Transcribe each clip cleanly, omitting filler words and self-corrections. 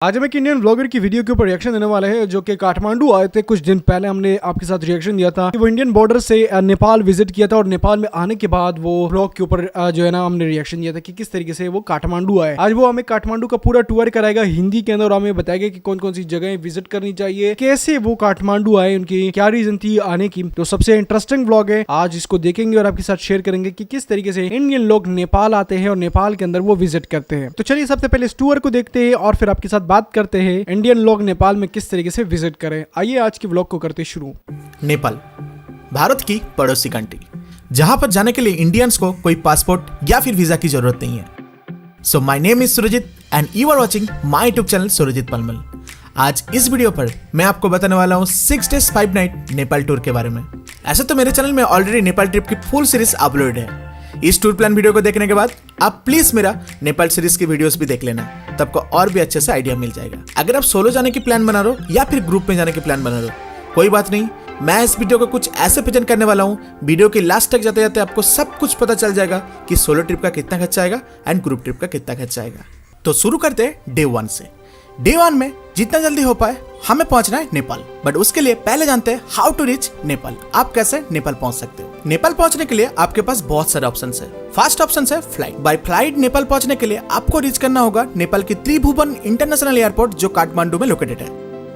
आज हम एक इंडियन ब्लॉगर की वीडियो के ऊपर रिएक्शन देने वाले हैं जो कि काठमांडू आए थे। कुछ दिन पहले हमने आपके साथ रिएक्शन दिया था कि वो इंडियन बॉर्डर से नेपाल विजिट किया था और नेपाल में आने के बाद वो ब्लॉग के ऊपर जो है ना हमने रिएक्शन दिया था कि किस तरीके से वो काठमांडू आए। आज वो हमें काठमांडू का पूरा टूर कराएगा हिंदी के अंदर और हमें बताएगा कि कौन कौन सी जगह विजिट करनी चाहिए, कैसे वो काठमांडू आए, उनकी क्या रीजन थी आने की। तो सबसे इंटरेस्टिंग ब्लॉग है, आज इसको देखेंगे और आपके साथ शेयर करेंगे कि किस तरीके से इंडियन लोग नेपाल आते हैं और नेपाल के अंदर वो विजिट करते हैं। तो चलिए सबसे पहले इस टूर को देखते हैं और फिर आपके साथ बात करते हैं इंडियन लोग नेपाल में किस तरीके से विजिट करें। आइए आज की व्लॉग को करते शुरू। नेपाल भारत की पड़ोसी कंट्री, जहां पर जाने के लिए इंडियंस को कोई पासपोर्ट या फिर वीजा की जरूरत नहीं है। So my name is Surjeet and you are watching my YouTube channel Surjeet Palmal. आज इस वीडियो पर मैं आपको बताने वाला हूं 6 days 5 night नेपाल टूर के बारे में। ऐसे तो मेरे चैनल में ऑलरेडी नेपाल ट्रिप की फुल सीरीज अपलोड है। इस टूर प्लान वीडियो को देखने के बाद आप प्लीज मेरा नेपाल सीरीज की वीडियोस भी देख लेना, तब आपको और भी अच्छे से आइडिया मिल जाएगा। अगर आप सोलो जाने की प्लान बना रहे हो या फिर ग्रुप में जाने की प्लान बना रहे हो, कोई बात नहीं, मैं इस वीडियो को कुछ ऐसे प्रेजेंट करने वाला हूँ, वीडियो के लास्ट तक जाते जाते आपको सब कुछ पता चल जाएगा कि सोलो ट्रिप का कितना खर्चा आएगा एंड ग्रुप ट्रिप का कितना खर्चा आएगा। तो शुरू करते हैं डे 1 से। डे 1 में जितना जल्दी हो पाए हमें पहुंचना है नेपाल, बट उसके लिए पहले जानते हैं हाउ टू रीच नेपाल। आप कैसे नेपाल पहुंच सकते हो। नेपाल पहुंचने के लिए आपके पास बहुत सारे ऑप्शन है। फर्स्ट ऑप्शन है फ्लाइट। बाय फ्लाइट नेपाल पहुंचने के लिए आपको रीच करना होगा नेपाल की त्रिभुवन इंटरनेशनल एयरपोर्ट जो काठमांडू में लोकेटेड है।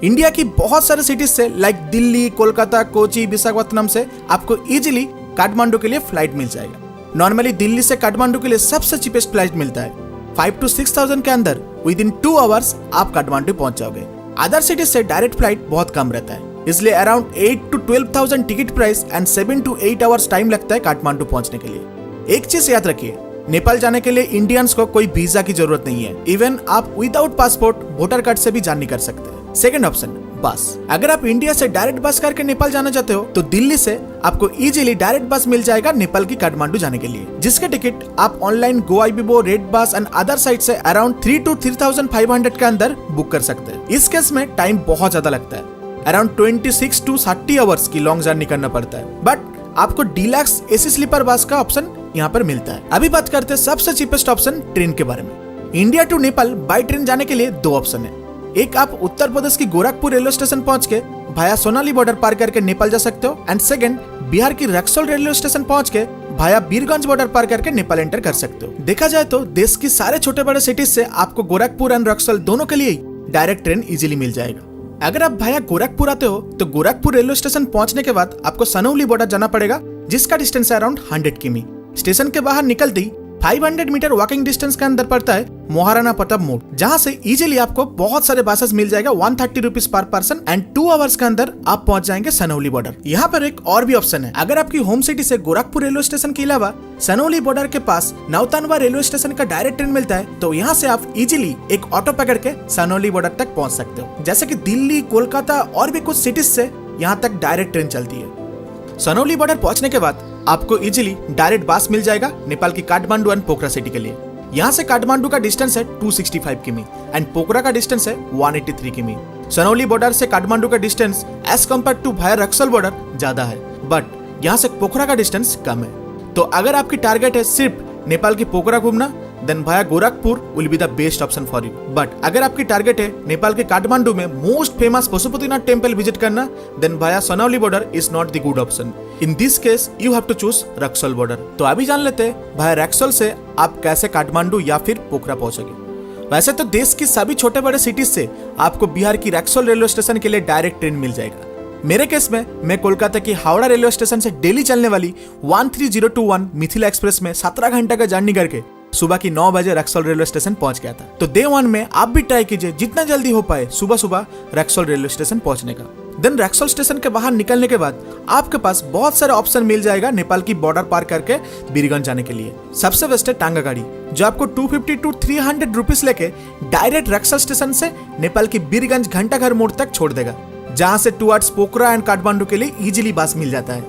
इंडिया की बहुत सारे सिटीज से लाइक दिल्ली, कोलकाता, कोची, विशाखापत्तनम से आपको इजीली काठमांडू के लिए फ्लाइट मिल जाएगा। नॉर्मली दिल्ली से काठमांडू के लिए सबसे चीपेस्ट फ्लाइट मिलता है। 5 to 6,000 के अंदर विद इन 2 hours आप काठमांडू पहुंच जाओगे। अदर सिटीज से डायरेक्ट फ्लाइट बहुत कम रहता है, इसलिए around 8 to 12,000 ticket price and 7 to 8 hours time लगता है काठमांडू पहुंचने के लिए। एक चीज याद रखिए, नेपाल जाने के लिए इंडियंस को कोई वीजा की जरूरत नहीं है। इवन आप विदाउट पासपोर्ट वोटर कार्ड से भी जर्नी कर सकते हैं। सेकंड ऑप्शन बस। अगर आप इंडिया से डायरेक्ट बस करके नेपाल जाना चाहते हो तो दिल्ली से आपको इजीली डायरेक्ट बस मिल जाएगा नेपाल की काठमांडू जाने के लिए, जिसके टिकट आप online Goibibo, red bus and other site से अराउंड 3 to 3,500 के अंदर बुक कर सकते हैं। इस केस में टाइम बहुत ज्यादा लगता है, अराउंड 26 to 30 hours की लॉन्ग जर्नी करना पड़ता है, बट आपको डीलक्स एसी स्लीपर बस का ऑप्शन यहाँ पर मिलता है। अभी बात करते हैं सबसे चीपेस्ट ऑप्शन ट्रेन के बारे में। India to Nepal by train जाने के लिए 2 ऑप्शन है। एक, आप उत्तर प्रदेश की गोरखपुर रेलवे स्टेशन पहुंच के भाया सोनाली बॉर्डर पार करके नेपाल जा सकते हो, एंड सेकंड, बिहार की रक्सौल रेलवे स्टेशन पहुंच के भाया बीरगंज बॉर्डर पार करके नेपाल एंटर कर सकते हो। देखा जाए तो देश की सारे छोटे बड़े सिटीज से आपको गोरखपुर एंड रक्सौल दोनों के लिए डायरेक्ट ट्रेन इजीली मिल जाएगा। अगर आप भाया गोरखपुर आते हो तो गोरखपुर रेलवे स्टेशन पहुंचने के बाद आपको सनौली बॉर्डर जाना पड़ेगा, जिसका डिस्टेंस है अराउंड 100 किमी। स्टेशन के बाहर निकलते ही 500 मीटर वॉकिंग डिस्टेंस के अंदर पड़ता है महाराणा प्रताप मोड़, जहां से इजीली आपको बहुत सारे बसेस मिल जाएगा 130 rupees per person and 2 hours के अंदर आप पहुंच जाएंगे सनौली बॉर्डर। यहाँ पर एक और भी ऑप्शन है। अगर आपकी होम सिटी से गोरखपुर रेलवे स्टेशन के अलावा सनौली बॉर्डर के पास नौतनवा रेलवे स्टेशन का डायरेक्ट ट्रेन मिलता है, तो यहाँ से आप इजीली एक ऑटो पकड़ के सनौली बॉर्डर तक पहुंच सकते हो। जैसे कि दिल्ली, कोलकाता और भी कुछ सिटीज से यहाँ तक डायरेक्ट ट्रेन चलती है। सनौली बॉर्डर पहुंचने के बाद आपको इजीली डायरेक्ट बस मिल जाएगा नेपाल की काठमांडू एंड पोखरा सिटी के लिए। यहाँ से काठमांडू का डिस्टेंस है 265 किमी एंड पोखरा का डिस्टेंस है 183 किमी। सनौली बॉर्डर से काठमांडू का डिस्टेंस एज कम्पेयर टू भाया रक्सौल बॉर्डर ज्यादा है, बट यहाँ से पोखरा का डिस्टेंस कम है। तो अगर आपकी टारगेट है सिर्फ नेपाल की पोखरा घूमना, देन भाया Gorakhpur will be the best option for you. But अगर आपकी टारगेट है नेपाल के काठमांडू में most famous Pashupatinath temple visit करना, देन भाया Sonauli border is not the good option. In this case you have to choose Raxaul border. तो अभी जान लेते हैं भाया रक्सौल से आप कैसे काठमांडू या फिर पोखरा पहुंचोगे। वैसे तो देश की सभी छोटे बड़े सिटीज से आपको बिहार की रक्सौल रेलवे स्टेशन के लिए डायरेक्ट ट्रेन मिल जाएगा। मेरे केस में मैं कोलकाता की हावड़ा रेलवे स्टेशन से डेली चलने वाली 13021 मिथिला एक्सप्रेस में 17 घंटे का जर्नी करके सुबह की 9 बजे रक्सौल रेलवे स्टेशन पहुंच गया था। तो डे 1 में आप भी ट्राई कीजिए जितना जल्दी हो पाए सुबह सुबह रक्सौल रेलवे स्टेशन पहुंचने का। देन रक्सौल स्टेशन के बाहर निकलने के बाद आपके पास बहुत सारे ऑप्शन मिल जाएगा नेपाल की बॉर्डर पार करके बीरगंज जाने के लिए। सबसे बेस्ट है टांगा गाड़ी, जो आपको 250 to 300 रुपीज लेके डायरेक्ट रक्सौल स्टेशन से नेपाल की बीरगंज घंटाघर मोड़ तक छोड़ देगा, जहां से टुवर्ड्स पोखरा एंड काठमांडू के लिए इजीली बस मिल जाता है।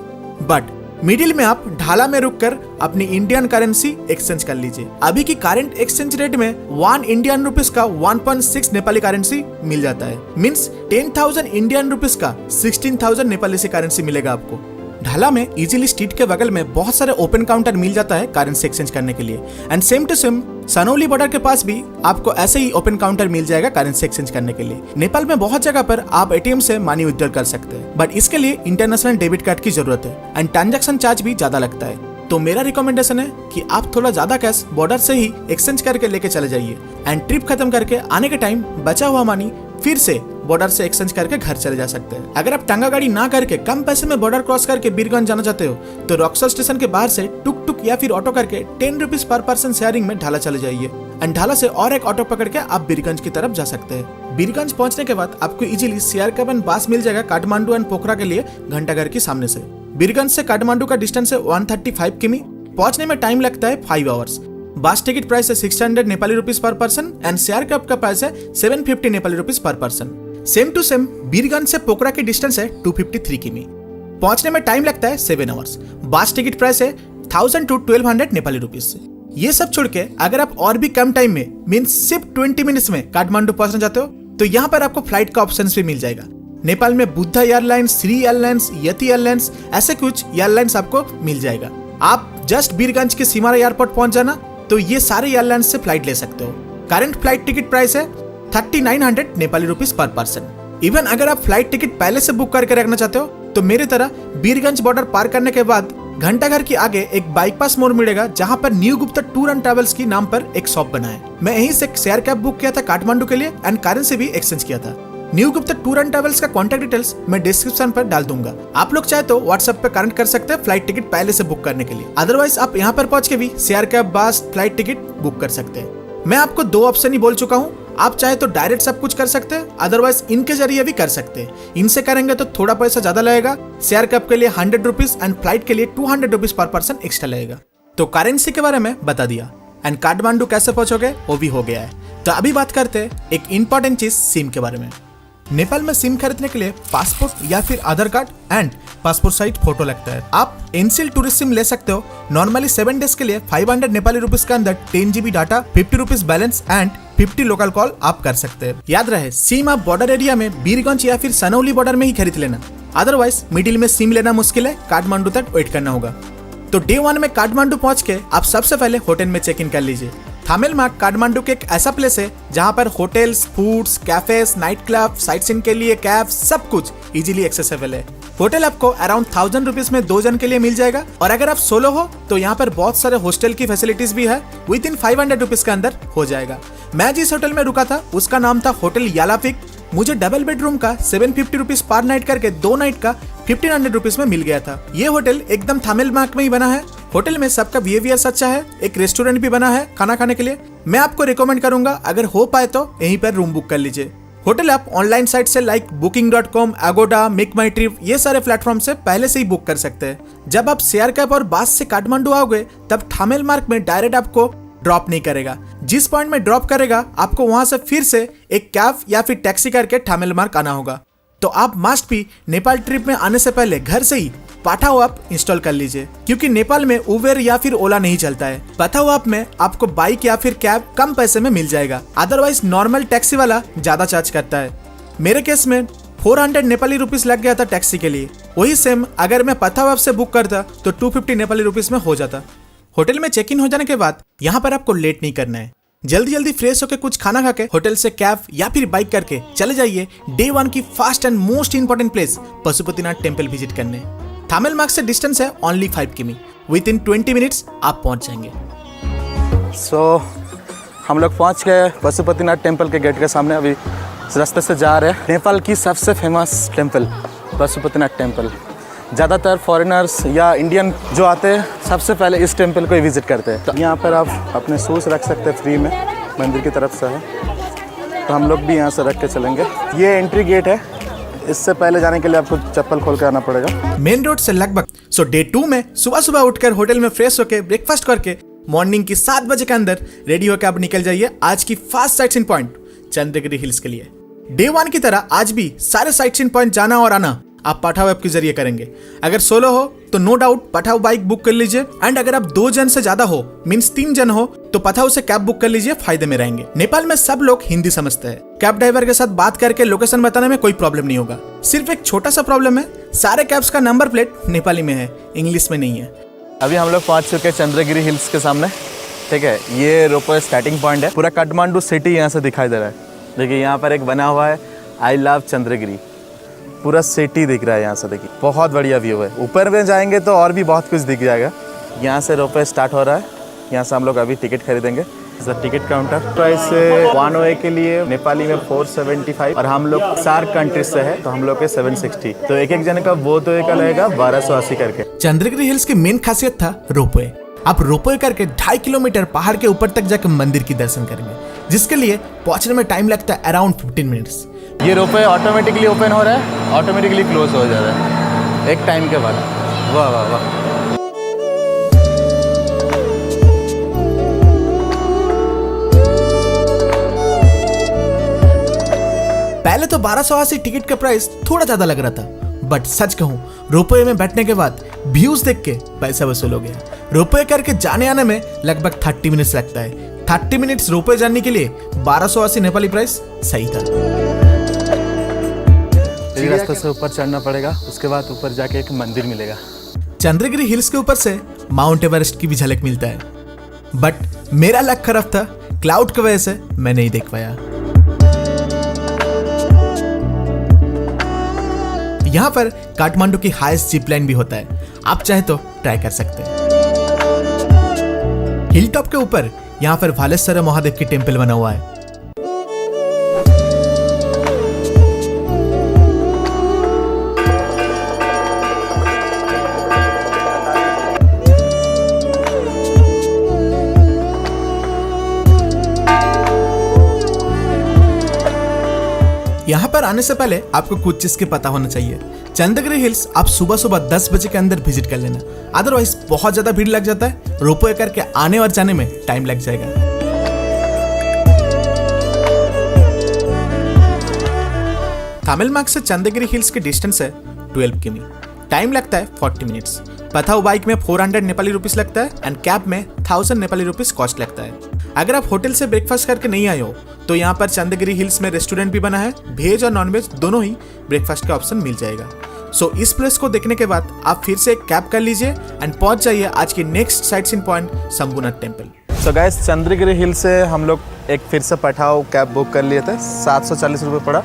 बट मिडिल में आप ढाला में रुककर अपनी इंडियन करेंसी एक्सचेंज कर लीजिए। अभी की करंट एक्सचेंज रेट में 1 इंडियन रुपीस का 1.6 नेपाली करेंसी मिल जाता है। मींस 10,000 इंडियन रुपीस का 16,000 नेपाली से करेंसी मिलेगा आपको। ढाला में इजीली स्ट्रीट के बगल में बहुत सारे ओपन काउंटर मिल जाता है करेंसी एक्सचेंज करने के लिए। And same to same Sunauli border के पास भी आपको ऐसे ही ओपन काउंटर मिल जाएगा करेंसी एक्सचेंज करने के लिए। नेपाल में बहुत जगह पर आप एटीएम से मनी विथड्रॉ कर सकते हैं, बट इसके लिए इंटरनेशनल डेबिट कार्ड की जरूरत है एंड ट्रांजैक्शन चार्ज भी ज्यादा लगता है। तो मेरा रिकमेंडेशन है कि आप थोड़ा ज्यादा कैश बॉर्डर से ही एक्सचेंज करके लेके चले जाइए एंड ट्रिप खत्म करके आने के टाइम बचा हुआ मनी फिर से बॉर्डर से एक्सचेंज करके घर चले जा सकते हैं। अगर आप टांगा गाड़ी ना करके कम पैसे में बॉर्डर क्रॉस करके बीरगंज जाना चाहते हो तो रॉक्सॉल स्टेशन के बाहर से टुक टुक या फिर ऑटो करके 10 रुपीज पर पर्सन शेयरिंग में ढाला चले जाइए एंड ढाला से और एक ऑटो पकड़ के आप बीरगंज की तरफ जा सकते हैं। बीरगंज पहुंचने के बाद आपको इजीली सीआरकेएफ एंड बस मिल जाएगा काठमांडू एंड पोखरा के लिए घंटाघर के सामने से। बीरगंज से काठमांडू का डिस्टेंस है 135 किमी। पहुंचने में टाइम लगता है 5 आवर्स। बस टिकट प्राइस है 600 Nepali rupees per person and CRKF का प्राइस है 750 Nepali rupees per person. Same to same Birgunj से पोखरा की डिस्टेंस है 253 किमी। पहुंचने में टाइम लगता है 7 आवर्स। बस टिकट प्राइस है 1000 to 1200 नेपाली रुपीज से। ये सब छोड़ के अगर आप और भी कम टाइम में मीन सिर्फ 20 मिनट्स में काठमांडू पहुंचना चाहते हो तो यहाँ पर आपको फ्लाइट का ऑप्शन भी मिल जाएगा। नेपाल में बुद्धा एयरलाइंस, श्री एयरलाइंस, यति एयरलाइंस ऐसे कुछ एयरलाइंस आपको मिल जाएगा। आप जस्ट बीरगंज के सिमारा एयरपोर्ट पहुंच जाना तो ये सारे एयरलाइंस से फ्लाइट ले सकते हो। करंट फ्लाइट टिकट प्राइस है 3900 Nepali rupees per person. Even अगर आप फ्लाइट टिकट पहले से बुक करके रखना चाहते हो तो मेरी तरह बीरगंज बॉर्डर पार करने के बाद घंटाघर के आगे एक बाईपास मोड़ मिलेगा जहां पर new Gupta tour and travels की नाम पर एक शॉप बना है। मैं यहीं से सीआरकेएफ बुक किया था काठमांडू के लिए एंड करेंसी भी एक्सचेंज किया था। New Gupta tour and travels का कॉन्टैक्ट डिटेल्स मैं डिस्क्रिप्शन पर डाल दूंगा। आप लोग चाहे तो व्हाट्सएप पे कनेक्ट कर सकते हैं फ्लाइट टिकट पहले से बुक करने के लिए। अदरवाइज आप यहाँ पर पहुंच के भी सीआरकेएफ बस फ्लाइट टिकट बुक कर सकते हैं। मैं आपको 2 ऑप्शन ही बोल चुका हूँ। आप चाहे तो डायरेक्ट सब कुछ कर सकते हैं, अदरवाइज इनके जरिए भी कर सकते हैं। इनसे करेंगे तो थोड़ा पैसा ज्यादा लगेगा। सीआरकेएफ के लिए 100 रुपीज एंड फ्लाइट के लिए 200 रुपीज पर पर्सन एक्स्ट्रा लगेगा। तो करेंसी के बारे में बता दिया एंड काठमांडू कैसे पहुंचोगे वो भी हो गया है। तो अभी बात करते हैं एक इंपॉर्टेंट चीज सिम के बारे में। नेपाल में सिम खरीदने के लिए पासपोर्ट या फिर Aadhaar card and passport size photo लगता है। आप एनसीएल टूरिस्ट सिम ले सकते हो। नॉर्मली 7 डेज के लिए 500 नेपाली रुपीज के अंदर 10 GB data, 50 rupees balance and 50 local call आप कर सकते हैं। याद रहे सिम आप बॉर्डर एरिया में बीरगंज या फिर सनौली बॉर्डर में ही खरीद लेना, अदरवाइज मिडिल में सिम लेना मुश्किल है, काठमांडू तक वेट करना होगा। तो डे 1 में काठमांडू पहुंच के आप सबसे पहले होटल में चेक इन कर लीजिए। थामेलमार्ग काठमांडू के एक ऐसा प्लेस है जहां पर hotels, foods, cafes, night club, sight seeing के लिए कैब सब कुछ इजीली एक्सेसिबल है। होटल आपको अराउंड 1000 रुपीज में 2 जन के लिए मिल जाएगा और अगर आप सोलो हो तो यहाँ पर बहुत सारे हॉस्टल की फैसिलिटीज भी है। विद इन 500 रुपीज के अंदर हो जाएगा। मैं जिस होटल में रुका था उसका नाम था होटल यालापिक। मुझे डबल बेडरूम का 750 रुपीज पर नाइट करके 2 नाइट का 1500 रुपीज में मिल गया था। ये होटल एकदम थामेलमार्ग में ही बना है। होटल में सबका बिहेवियर अच्छा है। एक रेस्टोरेंट भी बना है खाना खाने के लिए। मैं आपको रिकमेंड करूंगा अगर हो पाए तो यहीं पर रूम बुक कर लीजिए। होटल आप ऑनलाइन साइट से लाइक booking.com, Agoda, मेक माई ट्रिप ये सारे प्लेटफॉर्म से पहले से ही बुक कर सकते हैं। जब आप सीआरकेएफ और बस से काठमांडू आओगे तब थामेलमार्ग में डायरेक्ट आपको ड्रॉप नहीं करेगा। जिस पॉइंट में ड्रॉप करेगा आपको वहां से फिर से एक कैब या फिर टैक्सी करके थामेलमार्ग आना होगा। तो आप मस्ट भी नेपाल ट्रिप में आने से पहले घर से ही पाठाओ ऐप इंस्टॉल कर लीजिए, क्योंकि नेपाल में उबेर या फिर ओला नहीं चलता है। पाठाओ ऐप में आपको बाइक या फिर कैब कम पैसे में मिल जाएगा, अदरवाइज नॉर्मल टैक्सी वाला ज्यादा चार्ज करता है। मेरे केस में 400 नेपाली रुपीज लग गया था टैक्सी के लिए। वही सेम अगर मैं पाठाओ ऐप से बुक करता तो 250 नेपाली रुपीज में हो जाता। होटल में चेक इन हो जाने के बाद यहाँ पर आपको लेट नहीं करना है। जल्दी जल्दी फ्रेश होकर कुछ खाना खा के होटल से कैब या फिर बाइक करके चले जाइए डे 1 की fast and most important place Pashupatinath temple visit करने। थामेलमार्ग से डिस्टेंस है ओनली 5 किमी। विद इन 20 मिनट्स आप पहुंच जाएंगे। हम लोग पहुंच गए पशुपतिनाथ टेम्पल के गेट के सामने। अभी इस रास्ते से जा रहे हैं। नेपाल की सबसे फेमस टेम्पल पशुपतिनाथ टेम्पल। ज़्यादातर फॉरेनर्स या इंडियन जो आते हैं सबसे पहले इस टेम्पल को ही विज़िट करते हैं। तो यहाँ पर आप अपने शूज़ रख सकते हैं फ्री में, मंदिर की तरफ से है। तो हम लोग भी यहाँ से रख के चलेंगे। ये एंट्री गेट है। इससे पहले जाने के लिए आपको चप्पल खोल के आना पड़ेगा मेन रोड से लगभग। डे 2 में सुबह सुबह उठकर होटल में फ्रेश होकर ब्रेकफास्ट करके मॉर्निंग की 7 बजे के अंदर रेडी होकर आप निकल जाइए आज की fast sight seeing point Chandragiri hills के लिए। डे 1 की तरह आज भी सारे साइट सीइंग पॉइंट जाना और आना आप पठाओ ऐप के जरिए करेंगे। अगर सोलो हो तो नो डाउट पठाओ बाइक बुक कर लीजिए, एंड अगर आप 2 जन से ज्यादा हो मीन्स 3 जन हो तो पठाओ से कैब बुक कर लीजिए, फायदे में रहेंगे। नेपाल में सब लोग हिंदी समझते हैं, कैब ड्राइवर के साथ बात करके लोकेशन बताने में कोई प्रॉब्लम नहीं होगा। सिर्फ एक छोटा सा प्रॉब्लम है, सारे कैब्स का नंबर प्लेट नेपाली में है, इंग्लिश में नहीं है। अभी हम लोग पहुंच चुके हैं चंद्रगिरी हिल्स के सामने, ठीक है। ये रोपवे स्टार्टिंग पॉइंट है, पूरा काठमांडू सिटी यहाँ से दिखाई दे रहा है। देखिए यहाँ पर एक बना हुआ है आई लव चंद्रगिरी, पूरा सिटी दिख रहा है यहाँ से। देखिए बहुत बढ़िया व्यू है। ऊपर में जाएंगे तो और भी बहुत कुछ दिख जाएगा। यहाँ से रोपवे स्टार्ट हो रहा है, यहाँ से हम लोग अभी टिकट खरीदेंगे। टिकट काउंटर प्राइस 1 वे के लिए नेपाली में 475, और हम लोग 4 कंट्रीज से है तो हम लोग के 760, तो एक जने का वो तो एक लगेगा 1280 करके। चंद्रगिरी हिल्स की मेन खासियत था रोपवे। आप रोपवे करके 2.5 किलोमीटर पहाड़ के ऊपर तक जाकर मंदिर की दर्शन करेंगे, जिसके लिए पहुंचने में टाइम लगता है अराउंड 15 मिनट्स। ये रोपवे ऑटोमेटिकली ओपन हो रहा है, ऑटोमेटिकली क्लोज हो जा रहा है एक टाइम के बाद। वाह वाह वाह। पहले तो 1280 टिकट का प्राइस थोड़ा ज्यादा लग रहा था, बट सच कहूं रोपवे में बैठने के बाद व्यूज देख के पैसा वसूल हो गया। रोपवे करके जाने आने में लगभग 30 मिनट्स लगता है। 30 मिनट्स रोपवे जाने के लिए 1280 नेपाली प्राइस सही था। इस रास्ते से ऊपर चढ़ना पड़ेगा, उसके बाद ऊपर जाके एक मंदिर मिलेगा। चंद्रगिरी हिल्स के ऊपर से माउंट एवरेस्ट की भी झलक मिलता है, बट मेरा लक खराब था, क्लाउड की वजह से मैं नहीं देख पाया। यहाँ पर काठमांडू की हाईएस्ट जिप लाइन भी होता है, आप चाहे तो ट्राई कर सकते हैं। हिल टॉप के ऊपर यहाँ पर भालेश्वर महादेव की टेम्पल बना हुआ है। यहाँ पर आने से पहले आपको कुछ चीज के पता होना चाहिए। चंद्रगिरी हिल्स आप सुबह सुबह 10 बजे के अंदर विजिट कर लेना, अदरवाइज बहुत ज्यादा भीड़ लग जाता है। रोपवे करके आने और जाने में टाइम लग जाएगा। तमिलनाडु से चंद्रगिरी हिल्स की डिस्टेंस है 12 किमी, टाइम लगता है 40 मिनट्स। पथाऊ बाइक में 400 नेपाली रुपीस लगता है, एंड कैब में 1000 नेपाली रुपीस कॉस्ट लगता है। अगर आप होटल से ब्रेकफास्ट करके नहीं आए हो तो यहाँ पर चंद्रगिरी हिल्स में रेस्टोरेंट भी बना है, वेज और नॉन वेज दोनों ही ब्रेकफास्ट का ऑप्शन मिल जाएगा। सो इस प्लेस को देखने के बाद आप फिर से एक कैब कर लीजिए एंड पहुंच जाइए आज की next sight seen point Shambhunath temple. So guys, Chandragiri hill से हम लोग एक फिर से पठाओ कैब बुक कर लिए थे, 740 रुपये पड़ा,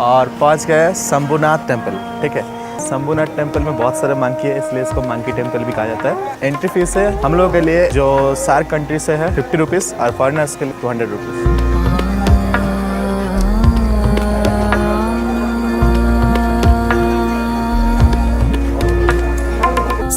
और पहुंच गए शंभुनाथ टेम्पल। ठीक है, शंभुनाथ टेम्पल में बहुत सारे मंकी है, इसलिए इसको मंकी टेम्पल भी कहा जाता है। एंट्री फीस है हम लोगों के लिए जो 4 कंट्री से है 50 रुपीज़, और फॉरनर्स के लिए 200 रुपीज़।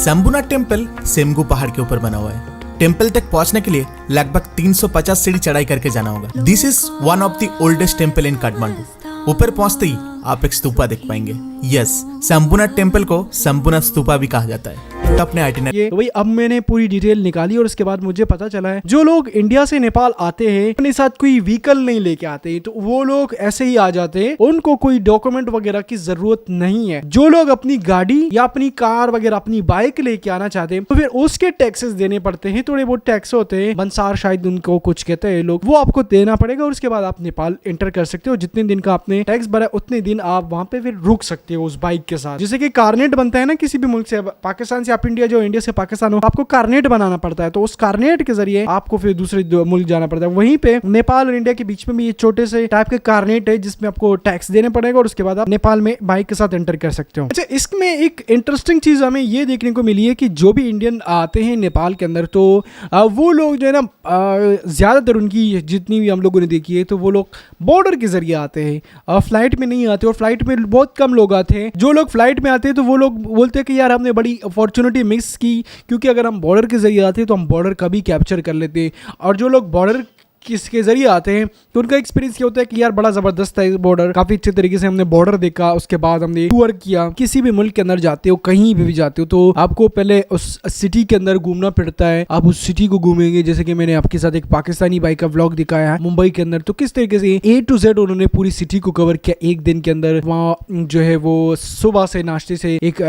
शंभुनाथ टेम्पल सेमगू पहाड़ के ऊपर बना हुआ है। टेम्पल तक पहुंचने के लिए लगभग 350 सीढ़ी चढ़ाई करके जाना होगा। This is one of the oldest temple in Kathmandu. ऊपर पहुंचते ही आप एक स्तूपा देख पाएंगे। यस, शंभुनाथ टेम्पल को शंभुनाथ स्तूपा भी कहा जाता है। तो अपने आइटिनरी तो भाई अब मैंने पूरी डिटेल निकाली और उसके बाद मुझे पता चला है जो लोग इंडिया से नेपाल आते हैं अपने साथ कोई व्हीकल नहीं लेके आते, तो वो लोग ऐसे ही आ जाते हैं, उनको कोई डॉक्यूमेंट वगैरह की जरूरत नहीं है। जो लोग अपनी गाड़ी या अपनी कार वगैरह अपनी बाइक लेके आना चाहते हैं तो फिर उसके टैक्सेस देने पड़ते हैं, थोड़े बहुत टैक्स होते हैं, बंसार शायद उनको कुछ कहते हैं लोग, वो आपको देना पड़ेगा और उसके बाद आप नेपाल एंटर कर सकते हो। जितने दिन का आपने टैक्स भरा उतने दिन आप वहां पे फिर रुक सकते हो उस बाइक के साथ। जैसे कि कार्नेट बनता है ना किसी भी मुल्क से, पाकिस्तान से आप इंडिया, जो इंडिया से पाकिस्तान हो, आपको कार्नेट बनाना पड़ता है, तो उस कार्नेट के जरिए आपको फिर दूसरे मुल्क जाना पड़ता है। वहीं पे नेपाल और इंडिया के बीच में भी ये छोटे से टाइप के कार्नेट है जिसमें आपको टैक्स देने पड़ेगा और उसके बाद आप नेपाल में बाइक के साथ एंटर कर सकते हो। अच्छा, इसमें एक इंटरेस्टिंग चीज हमें ये देखने को मिली है कि जो भी इंडियन आते हैं नेपाल के अंदर, तो वो लोग जो है ना ज्यादातर उनकी जितनी भी हम लोगों ने देखी है तो वो लोग बॉर्डर के जरिए आते हैं, फ्लाइट में नहीं आते, और फ्लाइट में बहुत कम लोग आते हैं। जो लोग फ्लाइट में आते हैं तो वो लोग बोलते हैं कि यार हमने बड़ी अपॉर्चुनिटी मिस की, क्योंकि अगर हम बॉर्डर के जरिए आते हैं तो हम बॉर्डर कभी कैप्चर कर लेते हैं। और जो लोग बॉर्डर किसके जरिए आते हैं तो उनका एक्सपीरियंस क्या होता है कि यार बड़ा जबरदस्त है बॉर्डर, काफी अच्छे तरीके से हमने बॉर्डर देखा, उसके बाद हमने टूर किया। किसी भी मुल्क के अंदर जाते हो, कहीं भी जाते हो, तो आपको पहले उस सिटी के अंदर घूमना पड़ता है। आप उस सिटी को घूमेंगे, जैसे कि मैंने आपके साथ एक पाकिस्तानी भाई का व्लॉग दिखाया है मुंबई के अंदर, तो किस तरीके से A to Z उन्होंने पूरी सिटी को कवर किया एक दिन के अंदर। वहाँ जो है वो सुबह से नाश्ते से एक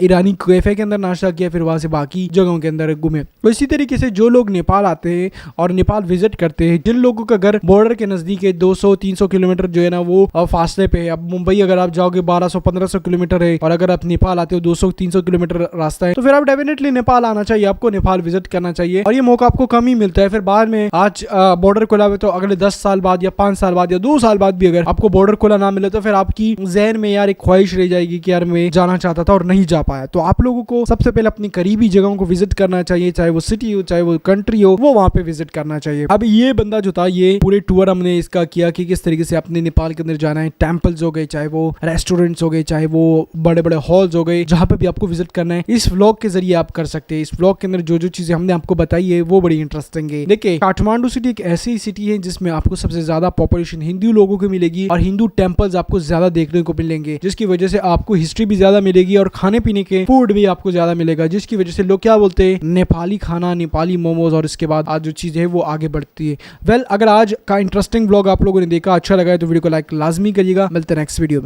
ईरानी कैफे के अंदर नाश्ता किया, फिर वहां से बाकी जगहों के अंदर घूमे। तो इसी तरीके से जो लोग नेपाल आते हैं और नेपाल विजिट करते हैं, जिन लोगों का घर बॉर्डर के नजदीक है, 200-300 किलोमीटर जो है ना वो फासले पे है। अब मुंबई अगर आप जाओगे 1200-1500 किलोमीटर है, और अगर आप नेपाल आते हो 200-300 किलोमीटर रास्ता है, तो फिर आप डेफिनेटली नेपाल आना चाहिए, आपको नेपाल विजिट करना चाहिए। और ये मौका आपको कम ही मिलता है। फिर बाद में आज बॉर्डर खुला हुआ, तो अगले 10 साल बाद या 5 साल बाद या 2 साल बाद भी अगर आपको बॉर्डर खुला ना मिले, तो फिर आपकी जहन में यार एक ख्वाहिश रह जाएगी कि यार मैं जाना चाहता था और नहीं जा पाया। तो आप लोगों को सबसे पहले अपनी करीबी जगहों को विजिट करना चाहिए, चाहे वो सिटी हो चाहे वो कंट्री हो, वो वहां पे विजिट करना चाहिए। अब ये बंदा जो था, ये पूरे टूर हमने इसका किया कि किस तरीके से अपने नेपाल के अंदर जाना है। टेम्पल्स हो गए, चाहे वो रेस्टोरेंट्स हो गए, चाहे वो बड़े बड़े हॉल्स हो गए, जहां पे भी आपको विजिट करना है, इस व्लॉग के जरिए आप कर सकते हैं। इस व्लॉग के अंदर जो जो चीजें हमने आपको बताई है वो बड़ी इंटरेस्टिंग है। देखिए, काठमांडू सिटी एक ऐसी सिटी है जिसमें आपको सबसे ज्यादा पॉपुलेशन हिंदू लोगों की मिलेगी और हिंदू टेम्पल्स आपको ज्यादा देखने को मिलेंगे, जिसकी वजह से आपको हिस्ट्री भी ज्यादा मिलेगी और खाने पीने के फूड भी आपको ज्यादा मिलेगा, जिसकी वजह से लोग क्या बोलते हैं, नेपाली खाना, नेपाली मोमोज, और इसके बाद आज जो चीजें है वो आगे बढ़ती है। वेल, अगर आज का इंटरेस्टिंग व्लॉग आप लोगों ने देखा, अच्छा लगा है तो वीडियो को लाइक लाजमी करिएगा। मिलते हैं नेक्स्ट वीडियो में।